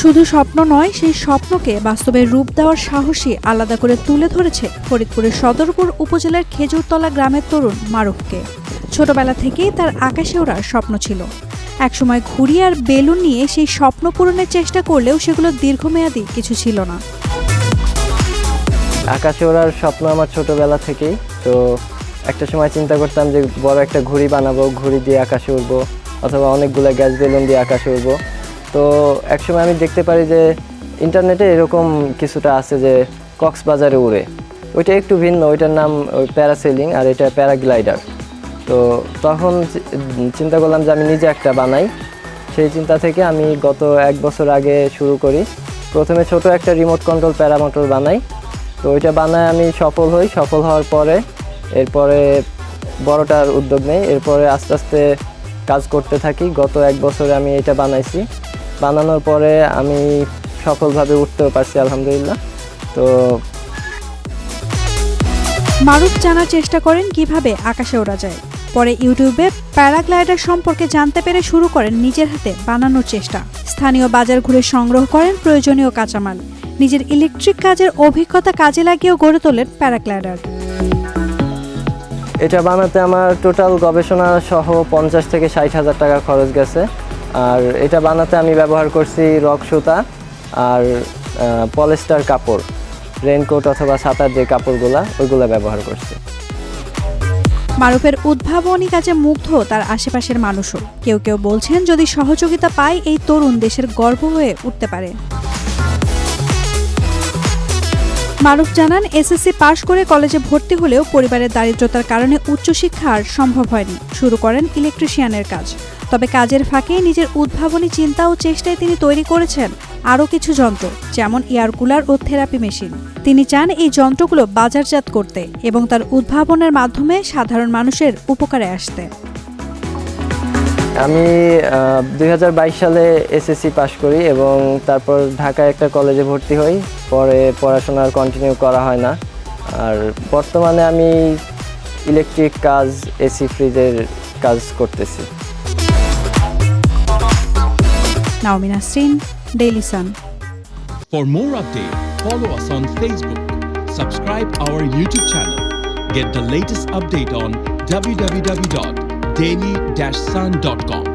শুধু স্বপ্ন নয়, সেই স্বপ্নকে বাস্তবে রূপ দেওয়ার সাহসী আলাদা করে তুলে ধরেছে ফরিদপুরের সদরপুর উপজেলার খেজুরতলা গ্রামের তরুণ মারুফকে। ছোটবেলা থেকেই তার আকাশে ওড়ার স্বপ্ন ছিল। একসময় ঘুড়ি আর বেলুন নিয়ে সেই স্বপ্ন পূরণের চেষ্টা করলেও সেগুলো দীর্ঘমেয়াদী কিছু ছিল না। আকাশে ওড়ার স্বপ্ন আমার ছোটবেলা থেকেই। তো একটা সময় চিন্তা করতাম যে বড় একটা ঘুড়ি বানাবো, ঘুড়ি দিয়ে আকাশে উড়বো, অথবা অনেকগুলো গ্যাস বেলুন দিয়ে আকাশে উড়বো। তো একসময় আমি দেখতে পারি যে ইন্টারনেটে এরকম কিছুটা আছে যে কক্সবাজারে উড়ে, ওইটা একটু ভিন্ন, ওইটার নাম প্যারাসেলিং আর এটা প্যারাগ্লাইডার। তো তখন চিন্তা করলাম যে আমি নিজে একটা বানাই। সেই চিন্তা থেকে আমি গত 1 বছর আগে শুরু করি। প্রথমে ছোট একটা রিমোট কন্ট্রোল প্যারামোটর বানাই। তো ওইটা বানায় আমি সফল হই। সফল হওয়ার পরে এরপরে বড়টার উদ্যোগ নেই। এরপরে আস্তে আস্তে কাজ করতে থাকি। গত 1 বছরে আমি এটা বানাইছি। বানানোর পরে আমি সফলভাবে উঠতেও পারছি আলহামদুলিল্লাহ। তো মারুফ জানার চেষ্টা করেন কিভাবে আকাশে ওড়া যায়। পরে ইউটিউবে প্যারাগ্লাইডার সম্পর্কে জানতে পেরে শুরু করেন নিজের হাতে বানানোর চেষ্টা। স্থানীয় বাজার ঘুরে সংগ্রহ করেন প্রয়োজনীয় কাঁচামাল। নিজের ইলেকট্রিক কাজের অভিজ্ঞতা কাজে লাগিয়েও গড়ে তোলেন প্যারাগ্লাইডার। এটা বানাতে আমার টোটাল গবেষণা সহ 50 থেকে 60 হাজার টাকা খরচ গেছে। আর এটা বানাতে আমি ব্যবহার করছি রক সুতা আর পলিস্টার কাপড়, রেইনকোট অথবা ছাতার যে কাপড়গুলা, ওইগুলো ব্যবহার করছি। মারুফের উদ্ভাবনী কাজে মুগ্ধ তার আশেপাশের মানুষও। কেউ কেউ বলছেন যদি সহযোগিতা পায় এই তরুণ দেশের গর্ব হয়ে উঠতে পারে। মারুফ জানান, এসএসসি পাশ করে কলেজে ভর্তি হলেও পরিবারের দারিদ্রতার কারণে উচ্চশিক্ষা আর সম্ভব হয়নি। শুরু করেন ইলেকট্রিশিয়ানের কাজ। তবে কাজের ফাঁকে নিজের উদ্ভাবনী চিন্তা ও চেষ্টায় তিনি তৈরি করেছেন আরও কিছু যন্ত্র, যেমন এয়ার কুলার ও থেরাপি মেশিন। তিনি চান এই যন্ত্রগুলো বাজারজাত করতে এবং তার উদ্ভাবনের মাধ্যমে সাধারণ মানুষের উপকারে আসতে। আমি 2022 সালে এসএসসি পাশ করি এবং তারপর ঢাকায় একটা কলেজে ভর্তি হই। পরে পড়াশোনা আর কন্টিনিউ করা হয় না। আর বর্তমানে আমি ইলেকট্রিক কাজ, এসি ফ্রিজের কাজ করতেছি। Naomin Nasrin, Daily Sun. For more updates, follow us on Facebook, subscribe our YouTube channel, get the latest update on www.daily-sun.com.